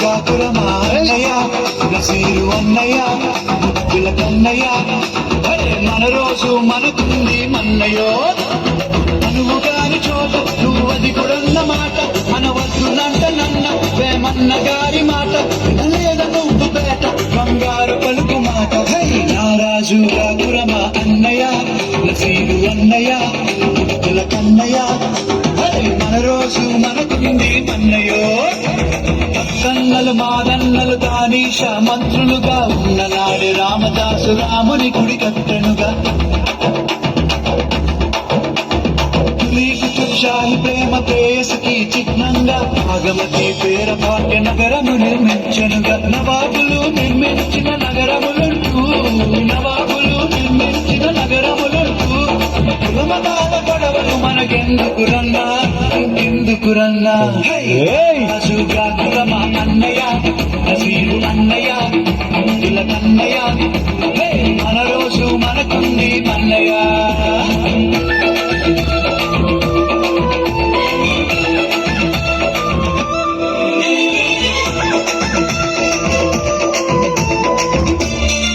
కాకురమా అన్నయ్య నసీరు అన్నయ్య ముద్దుల కన్నయ్య మన రోజు మనకుంది మన్నయ్యో నువ్వు కాని చోట నువ్వు అది కూడన్న మాట అనవద్దునంట నన్న వేమన్న గారి మాట లేదా నువ్వు పేట బంగారు పలుకు మాట నారాజు కాకురమా అన్నయ్య నసీరు అన్నయ్య ముద్దుల కన్నయ్య మన రోజు మనకుంది మన్నయ్యో కన్నలు మాదన్నలు దానీష మంత్రులుగా ఉన్ననాడు రామదాసు రాముని గుడి కట్టెనుగా షాహి ప్రేమ ప్రేయసికి చిహ్నంగా భాగమతి పేర భాగ్య నగరము నిర్మించనుగా నవాబులు నిర్మించిన నగరములుంటూ నవాబులు నిర్మించిన నగరములుంటూ కులమతాల గొడవలు మనకెందుకురన్నా ఇంకెందుకురన్నా రాజుగాకురమా అన్నయ్య నసీరు అన్నయ్య అందుల కన్నయ్య మన రోజు మనకుంది మన్నయ్య